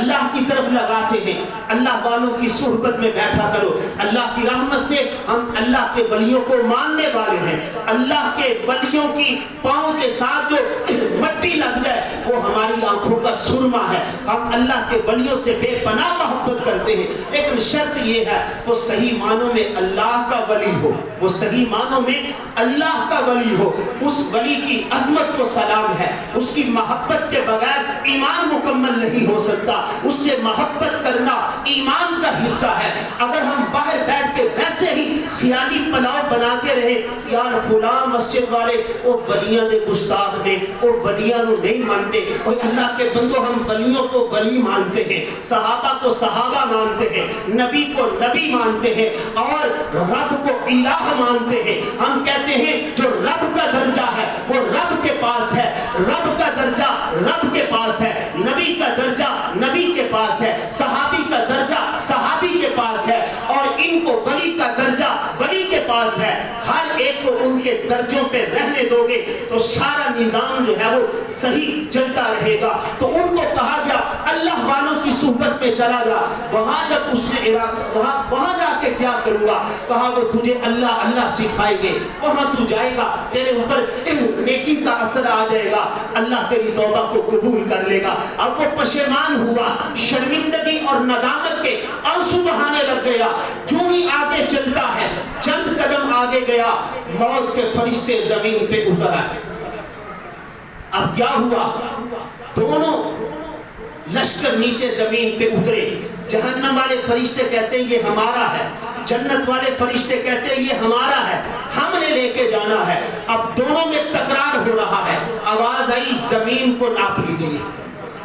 اللہ کی طرف لگاتے ہیں، اللہ والوں کی صحبت میں بیٹھا کرو۔ اللہ کی رحمت سے ہم اللہ کے ولیوں کو ماننے والے ہیں۔ اللہ کے ولیوں کی پاؤں کے ساتھ جو مٹی لگ جائے وہ ہماری آنکھوں کا سرما ہے۔ ہم اللہ کے ولیوں سے بے پناہ محبت کرتے ہیں، لیکن شرط یہ ہے وہ صحیح معنوں میں اللہ کا ولی ہو، وہ صحیح معنوں میں اللہ کا ولی ہو۔ اس ولی کی عظمت کو سلام ہے، اس کی محبت کے بغیر ایمان مکمل نہیں ہو سکتا، اس سے محبت کرنا ایمان کا حصہ ہے۔ اگر ہم باہر بیٹھ کے ویسے ہی خیالی پلاؤ بناتے رہے، یار فلاں مسجد والے وہ ولیاں دے گستاخ نے، وہ ولیاں نو نہیں مانتے، اور اللہ کے بندو ہم ولیوں کو ولی مانتے ہیں، صحابہ کو صحابہ مانتے ہیں، نبی کو نبی مانتے ہیں، اور رب کو الہ مانتے ہیں۔ ہم کہتے ہیں جو رب کا درجہ ہے وہ رب کے پاس ہے، رب کا درجہ رب کے پاس ہے، نبی کا درجہ نبی کے پاس ہے، صحابی کا درجہ صحابی کے پاس ہے، اور ان کو ولی کا درجہ ولی کے پاس ہے۔ ہر ایک کو ان کے درجوں پہ رہنے دو گے تو سارا نظام جو ہے وہ صحیح چلتا رہے گا۔ تو ان کو کہا گیا اللہ والوں کی صحبت میں چلا جا۔ وہاں جب اس نے وہاں جا کے کیا کروں گا؟ کہا وہ تجھے اللہ اللہ سکھائیں گے، وہاں تو جائے گا، تیرے اوپر نیکی کا اثر آ جائے گا، اللہ تیری توبہ کو قبول کر لے گا۔ اب وہ پشیمان ہوا، شرمندگی اور ندامت کے آنسو بہانے لگ گیا۔ جو ہی آگے چلتا ہے، چند قدم آگے گیا، موت کے فرشتے زمین پہ اتر آئے۔ اب کیا ہوا؟ دونوں لشکر نیچے زمین پہ اترے۔ جہنم والے فرشتے کہتے ہیں یہ ہمارا ہے، جنت والے فرشتے کہتے ہیں یہ ہمارا ہے، ہم نے لے کے جانا ہے۔ اب دونوں میں تکرار ہو رہا ہے۔ آواز آئی زمین کو ناپ لیجیے،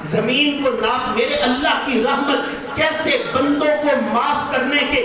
زمین کو ناپ۔ میرے اللہ کی رحمت کیسے بندوں کو معاف کرنے کے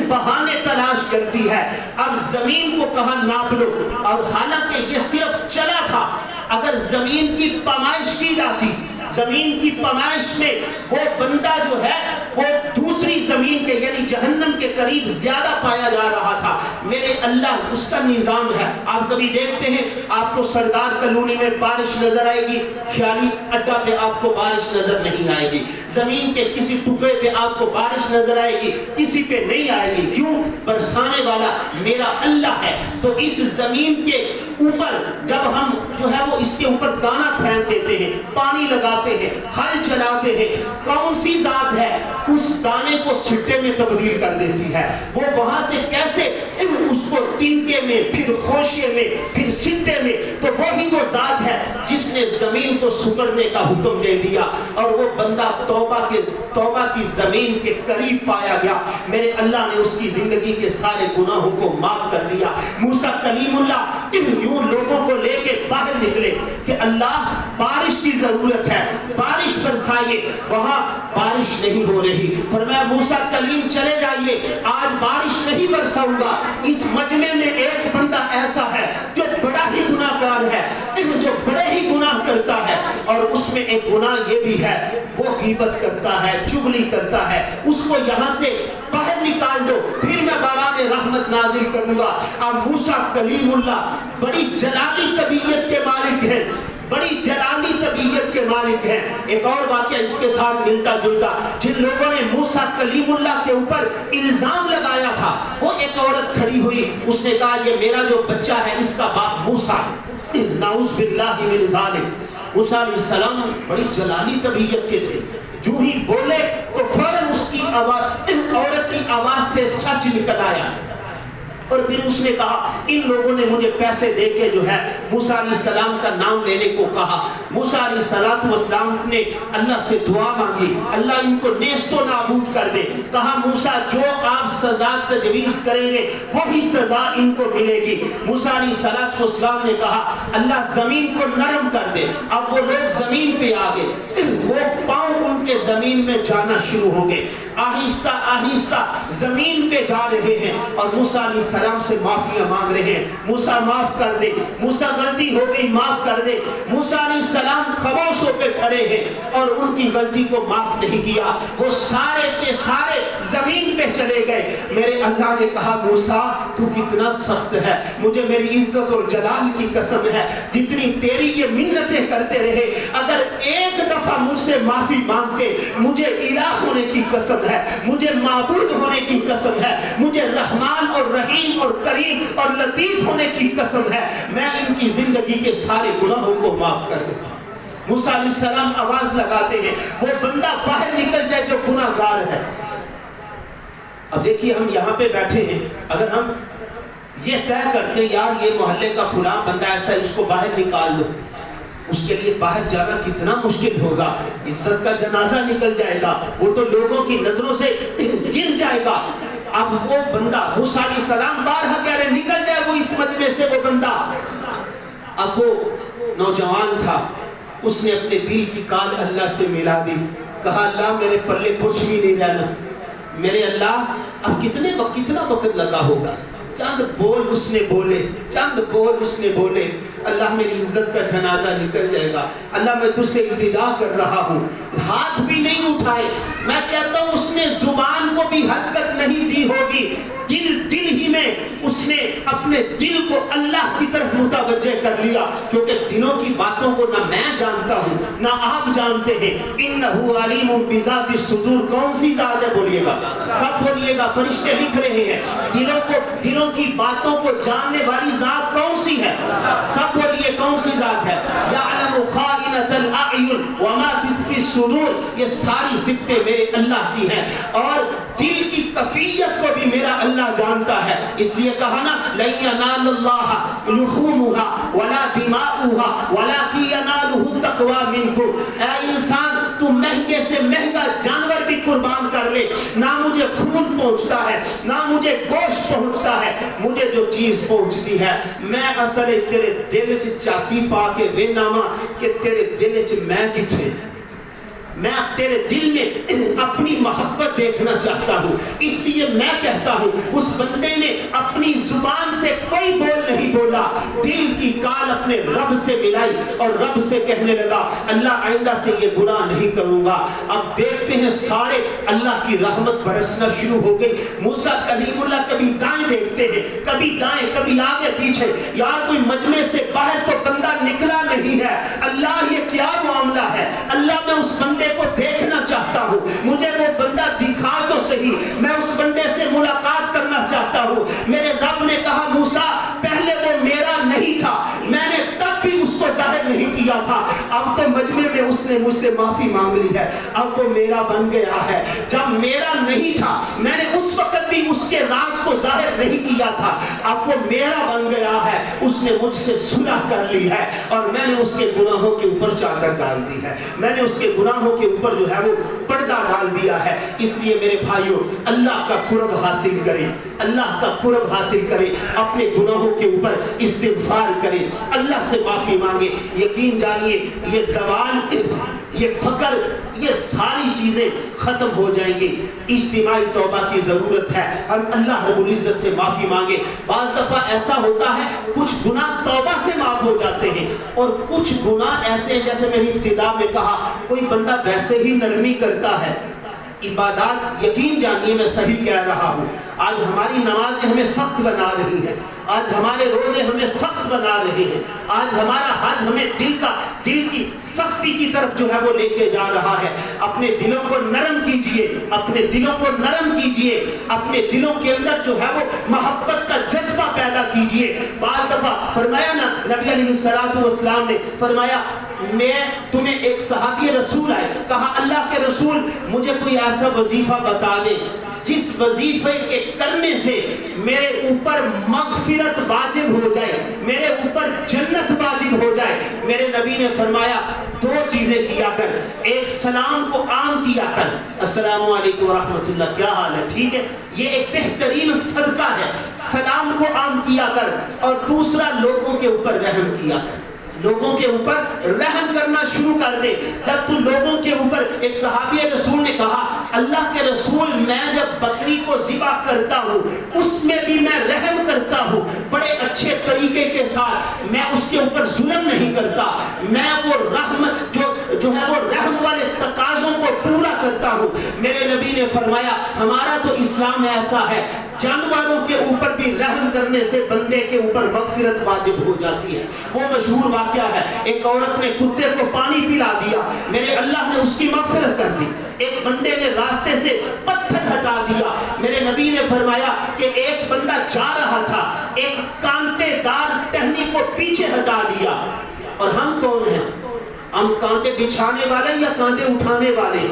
بہانے تلاش کرتی ہے۔ اب زمین کو کہا ناپ لو، اور حالانکہ یہ صرف چلا تھا، اگر زمین کی پیمائش کی جاتی، زمین کی پیمائش میں وہ بندہ جو ہے وہ دوسری زمین کے یعنی جہنم کے قریب زیادہ پایا جا رہا تھا۔ میرے اللہ اس کا نظام ہے۔ آپ کبھی دیکھتے ہیں آپ کو سردار کالونی میں بارش نظر آئے گی، خیالی اڈا پہ آپ کو بارش نظر نہیں آئے گی، زمین کے کسی ٹکڑے پہ آپ کو بارش نظر آئے گی، کسی پہ نہیں آئے گی۔ کیوں؟ برسانے والا میرا اللہ ہے۔ تو اس زمین کے اوپر جب ہم جو ہے وہ اس کے اوپر دانہ پھینک دیتے ہیں، پانی لگاتے ہیں، ہل چلاتے ہیں، کون سی ذات ہے اس دانے کو سٹے میں تبدیل کر دیتی ہے؟ وہ وہاں سے کیسے اس کو ٹنکے میں، پھر خوشے میں، پھر سٹے میں؟ تو وہی وہ ذات ہے جس نے زمین کو سکڑنے کا حکم دے دیا، اور وہ بندہ توبہ کی زمین کے قریب پایا گیا۔ میرے اللہ نے اس کی زندگی کے سارے گناہوں کو معاف کر دیا۔ موسیٰ کلیم اللہ یوں لوگوں کو لے کے باہر نکلے کہ اللہ بارش کی ضرورت ہے، بارش برسائیے۔ وہاں بارش نہیں ہو رہی۔ فرمایا موسیٰ کلیم چلے جائیے، آج بارش نہیں برساؤں گا۔ اس مجمع میں ایک بندہ ایسا ہے جو بڑا ہی گناہ گار ہے، جو بڑے ہی گناہ کرتا ہے، اور اس میں ایک گناہ یہ بھی ہے وہ غیبت کرتا ہے، چغلی کرتا ہے۔ اس کو یہاں سے باہر نکال دو، پھر میں باران رحمت نازل کروں گا۔ اب موسیٰ کلیم اللہ بڑی جلالی طبیعت کے مالک ہیں، بڑی جلالی طبیعت کے مالک ہیں۔ ایک اور واقعہ اس کے ساتھ ملتا جلتا، جن لوگوں نے موسیٰ کلیم اللہ کے اوپر الزام لگایا تھا، وہ ایک عورت کھڑی ہوئی، اس نے کہا یہ میرا جو بچہ ہے اس کا باپ موسیٰ، نعوذ باللہ من ذالک۔ موسیٰ علیہ السلام بڑی جلالی طبیعت کے تھے، جو ہی بولے تو فوراً اس کی آواز، اس عورت کی آواز سے سچ نکل آیا۔ اور پھر اس نے کہا ان لوگوں نے مجھے پیسے دے کے جو ہے موسیٰ علیہ السلام کا نام لینے کو کہا۔ موسیٰ علیہ السلام نے اللہ سے دعا مانگی، اللہ ان کو نیست و نابود کر دے۔ کہا موسیٰ جو آپ سزا تجویز کریں گے وہی سزا ان کو ملے گی۔ موسیٰ علیہ السلام نے کہا اللہ زمین کو نرم کر دے۔ اب وہ لوگ زمین پہ آ گئے، وہ پاؤں ان کے زمین میں جانا شروع ہو گئے، آہستہ آہستہ زمین پہ جا رہے ہیں، اور موسیٰ علیہ السلام سے معافیاں مانگ رہے ہیں، موسیٰ معاف کر دے، موسیٰ غلطی ہو گئی معاف کر دے۔ موسیٰ علیہ السلام خاموش ہو کے کھڑے ہیں اور ان کی غلطی کو معاف نہیں کیا، وہ سارے کے سارے زمین پہ چلے گئے۔ میرے اللہ نے کہا موسیٰ تو کتنا سخت ہے، مجھے میری عزت اور جلال کی قسم ہے جتنی تیری یہ منتیں کرتے رہے، اگر ایک دفعہ مجھ سے معافی مانگتا کے مجھے الہ ہونے کی قسم ہے، مجھے معبود ہونے کی قسم ہے، مجھے رحمان اور رحیم اور کریم اور لطیف ہونے کی قسم ہے، میں ان کی زندگی کے سارے گناہوں کو معاف کر دیتا ہوں۔ موسیٰ علیہ السلام آواز لگاتے ہیں، وہ بندہ باہر نکل جائے جو گناہ گار ہے۔ اب دیکھیے ہم یہاں پہ بیٹھے ہیں، اگر ہم یہ طے کرتے یار یہ محلے کا فلاں بندہ ایسا ہے، اس کو باہر نکال دو، اس کے لیے باہر جانا کتنا مشکل ہوگا، عزت کا جنازہ نکل جائے گا، وہ تو لوگوں کی نظروں سے گر جائے گا۔ اب وہ بندہ موسیٰ علیہ السلام بارہا کہہ رہے نکل جائے وہ اس مجمع سے وہ بندہ۔ اب وہ نوجوان تھا، اس نے اپنے دل کی کال اللہ سے ملا دی، کہا اللہ میرے پلے کچھ بھی نہیں رہنا، میرے اللہ اب کتنا وقت لگا ہوگا، چند بول اس نے بولے، چند بول اس نے بولے، اللہ میری عزت کا جنازہ نکل جائے گا، اللہ میں تجھ سے التجا کر رہا ہوں، ہاتھ بھی نہیں اٹھائے۔ میں کہتا ہوں اس نے زبان کو بھی حرکت نہیں دی ہوگی، دل ہی میں اس نے اپنے دل کو اللہ کی طرف متوجہ کر لیا، کیونکہ دلوں کی باتوں کو نہ میں جانتا ہوں نہ آپ جانتے ہیں۔ انہ علیم بذات الصدور، کون سی ذات ہے بولیے گا، سب بولیے گا، فرشتے لکھ رہے ہیں دلوں کی باتوں کو جاننے والی ذات کون سی ہے، سب بولیے کون سی ذات ہے۔ یعلم خائنۃ الاعین وما تخفی الصدور، یہ ساری صفتیں میرے اللہ کی ہیں، اور دل کی کیفیت کو بھی میرا اللہ جانتا ہے، اس لیے کہا نا لن ینال اللہ لحومها ولا دماؤها ولکن ینالہ التقوی منکم۔ اے انسان تو مہنگے سے مہنگا جانور بھی قربان کر لے، نہ مجھے خون پہنچتا ہے نہ مجھے گوشت پہنچتا ہے، مجھے جو چیز پہنچتی ہے میں اصل تیرے دل چ چاتی پا کے بے نامہ کہ تیرے دل چ میں کتنے، میں تیرے دل میں اپنی محبت دیکھنا چاہتا ہوں، اس لیے میں کہتا ہوں اس بندے نے اپنی زبان سے کوئی بول نہیں بولا، دل کی کال اپنے رب سے ملائی اور رب سے کہنے لگا اللہ آئندہ سے یہ گناہ نہیں کروں گا۔ اب دیکھتے ہیں سارے اللہ کی رحمت برسنا شروع ہو گئی۔ موسیٰ کلیم اللہ کبھی دائیں دیکھتے ہیں کبھی دائیں کبھی آگے پیچھے، یار کوئی مجمع سے باہر تو بندہ نکلا نہیں ہے، اللہ یہ کیا معاملہ ہے، اللہ میں اس بندے کو دیکھنا چاہتا ہوں، مجھے وہ بندہ دکھا تو صحیح، میں اس بندے سے ملاقات کرنا چاہتا ہوں۔ میرے رب نے کہا موسیٰ پہلے وہ میرا نہیں تھا، میں نے تب بھی اس کو ظاہر نہیں کیا تھا، اب تو مجمع میں اس نے مجھ سے معافی مانگ لی ہے، اب وہ میرا بن گیا ہے۔ جب میرا نہیں تھا میں نے اس وقت بھی اس کے راز کو ظاہر نہیں کیا تھا، اب وہ میرا بن گیا ہے، اس نے مجھ سے صلح کر لی ہے اور میں نے اس کے گناہوں کے اوپر چادر ڈال دی ہے، میں نے اس کے گناہوں کے اوپر جو ہے وہ پردہ ڈال دیا ہے۔ اس لیے میرے بھائیوں اللہ کا قرب حاصل کریں، اللہ کا قرب حاصل کریں، اپنے گناہوں کے اوپر استغفار کریں، اللہ سے معافی مانگیں، یقین جانیے یہ زوال، یہ فقر، یہ ساری چیزیں ختم ہو جائیں گی۔ اجتماعی توبہ کی ضرورت ہے، ہم اللہ رب العزت سے معافی مانگے۔ بعض دفعہ ایسا ہوتا ہے کچھ گناہ توبہ سے معاف ہو جاتے ہیں اور کچھ گناہ ایسے ہیں جیسے میں نے ابتدا میں کہا کوئی بندہ ویسے ہی نرمی کرتا ہے۔ عبادات یقین جانیے میں صحیح کہہ رہا ہوں، آج ہماری نمازیں ہمیں سخت بنا رہی ہیں، آج ہمارے روزے ہمیں سخت بنا رہے ہیں، آج ہمارا حج ہمیں دل کی سختی کی طرف جو ہے وہ لے کے جا رہا ہے۔ اپنے دلوں کو نرم کیجئے، اپنے دلوں کو نرم کیجئے، اپنے دلوں کے اندر جو ہے وہ محبت کا جذبہ پیدا کیجئے۔ بعض دفعہ فرمایا نا نبی علیہ السلام نے فرمایا میں تمہیں ایک صحابی رسول آئے، کہا اللہ کے رسول مجھے کوئی ایسا وظیفہ بتا دے جس وظیفے کے کرنے سے میرے اوپر مغفرت واجب ہو جائے، میرے اوپر جنت واجب ہو جائے۔ میرے نبی نے فرمایا دو چیزیں کیا کر، ایک سلام کو عام کیا کر، السلام علیکم ورحمۃ اللہ، کیا حال ہے، ٹھیک ہے، یہ ایک بہترین صدقہ ہے، سلام کو عام کیا کر، اور دوسرا لوگوں کے اوپر رحم کیا کر، لوگوں کے اوپر رحم کرنا شروع کر دے۔ جب تو لوگوں کے اوپر، ایک صحابی رسول نے کہا اللہ کے رسول میں جب بکری کو ذبح کرتا ہوں اس میں بھی میں رحم کرتا ہوں، بڑے اچھے طریقے کے ساتھ، میں اس کے اوپر ظلم نہیں کرتا، میں وہ رحم جو ہے وہ رحم والے تقاضوں کو پورا کرتا ہوں۔ میرے نبی نے فرمایا ہمارا تو اسلام ایسا ہے جانوروں کے اوپر بھی رحم کرنے سے بندے کے اوپر مغفرت واجب ہو جاتی ہے۔ وہ مشہور واقعہ ہے، ایک عورت نے کتے کو پانی پلا دیا، میرے اللہ نے اس کی مغفرت کر دی۔ ایک بندے نے راستے سے پتھر ہٹا دیا، میرے نبی نے فرمایا کہ ایک بندہ جا رہا تھا، ایک کانٹے دار ٹہنی کو پیچھے ہٹا دیا۔ اور ہم کون ہیں؟ ہم کانٹے بچھانے والے یا کانٹے اٹھانے والے؟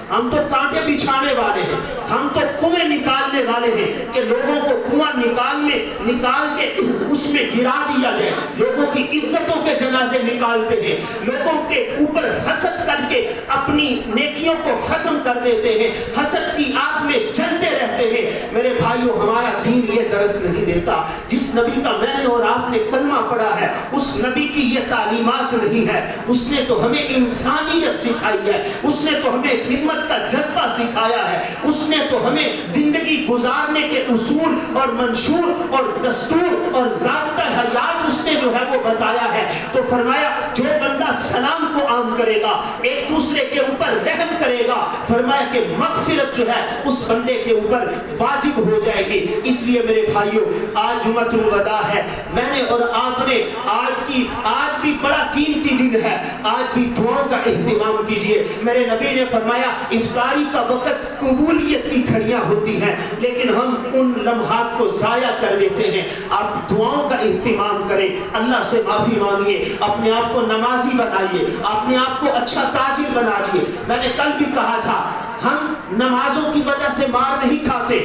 ہم تو کانٹے بچھانے والے ہیں، ہم تو کنویں نکالنے والے ہیں کہ لوگوں کو کنواں نکال کے اس میں گرا دیا جائے، لوگوں کی عزتوں کے جنازے نکالتے ہیں، لوگوں کے اوپر حسد کر کے اپنی نیکیوں کو ختم کر دیتے ہیں، حسد کی آگ میں جلتے رہتے ہیں۔ میرے بھائیو، ہمارا دین یہ درس نہیں دیتا۔ جس نبی کا میں نے اور آپ نے کلمہ پڑھا ہے اس نبی کی یہ تعلیمات نہیں ہے۔ اس نے تو ہمیں انسانیت سکھائی ہے، اس نے تو ہمیں خدمت کا جذبہ سکھایا ہے، اس نے تو ہمیں زندگی گزارنے کے اصول اور منشور اور دستور اور ضابطہ حیات اس نے جو ہے وہ بتایا ہے۔ تو فرمایا جو بندہ سلام کو عام کرے گا، ایک دوسرے کے اوپر رحم کرے گا، فرمایا کہ مغفرت جو ہے اس بندے کے اوپر واجب ہو جائے گی۔ اس لیے میرے بھائیوں، آج جمعۃ الوداع ہے، میں نے اور آپ نے آج بھی بڑا قیمتی دن ہے، آج بھی دعاؤں کا اہتمام کیجئے۔ میرے نبی نے فرمایا افطاری کا وقت قبولیت کی گھڑیاں ہوتی ہیں، لیکن ہم ان لمحات کو ضائع کر دیتے ہیں۔ آپ دعاؤں کا اہتمام کریں، اللہ سے معافی مانگیے، اپنے آپ کو نمازی بنائیے، اپنے آپ کو اچھا تاجر بنائیے۔ میں نے کل بھی کہا تھا ہم نمازوں کی وجہ سے مار نہیں کھاتے،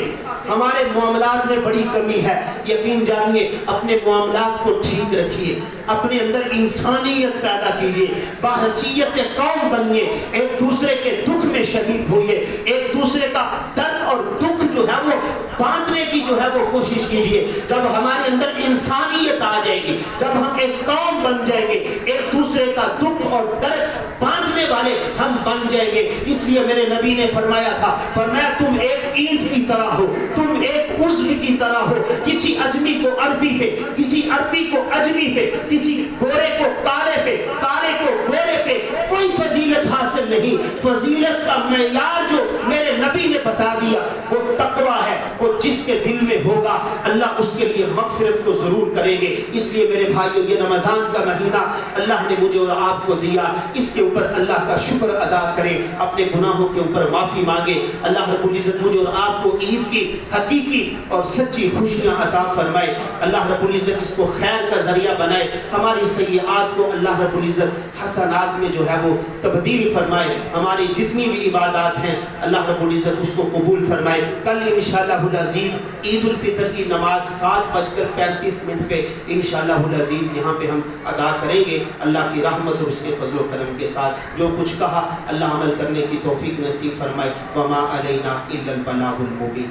ہمارے معاملات میں بڑی کمی ہے۔ یقین جانیے، اپنے معاملات کو ٹھیک رکھیے، اپنے اندر انسانیت پیدا کیجیے، باحثیت قوم بنیے، ایک دوسرے کے دکھ میں شریک ہوئیے، ایک دوسرے کا درد اور دکھ جو ہے وہ بانٹنے کی جو ہے وہ کوشش کیجیے۔ جب ہمارے اندر انسانیت آ جائے گی، جب ہم ایک قوم بن جائیں گے، ایک دوسرے کا دکھ اور درد بانٹنے والے ہم بن جائیں گے۔ اس لیے میرے نبی نے فرمایا تھا، فرمایا تم ایک اینٹ کی طرح ہو، تم ایک عضو کی طرح ہو، کسی اجمی کو عربی پہ، کسی عربی کو اجمی پہ، کسی گورے کو کالے پہ، کالے کو گورے پہ کوئی فضیلت حاصل نہیں۔ فضیلت کا معیار جو میرے نبی نے بتا دیا وہ تقویٰ ہے، وہ جس کے دل میں ہوگا اللہ اس کے لیے مغفرت کو ضرور کریں گے۔ اس لیے میرے بھائیو، یہ رمضان کا مہینہ اللہ نے مجھے اور آپ کو دیا، اس کے اوپر اللہ کا شکر ادا کریں، اپنے گناہوں کے اوپر معافی مانگے۔ اللہ رب العزت مجھے اور آپ کو عید کی حقیقی اور سچی خوشیاں عطا فرمائے۔ اللہ رب العزت اس کو خیر کا ذریعہ بنائے، ہماری سیئات کو اللہ رب العزت حسنات میں جو ہے وہ تبدیل فرمائے، ہماری جتنی بھی عبادات ہیں اللہ رب العزت اس کو قبول فرمائے۔ کل انشاءاللہ العزیز عید الفطر کی نماز 7:35 پہ انشاءاللہ العزیز یہاں پہ ہم ادا کریں گے، اللہ کی رحمت اور اس کے فضل و کرم کے ساتھ۔ جو کچھ کہا اللہ عمل کرنے کی توفیق نصیب فرمائے۔ وما علینا الا البلاغ المبین۔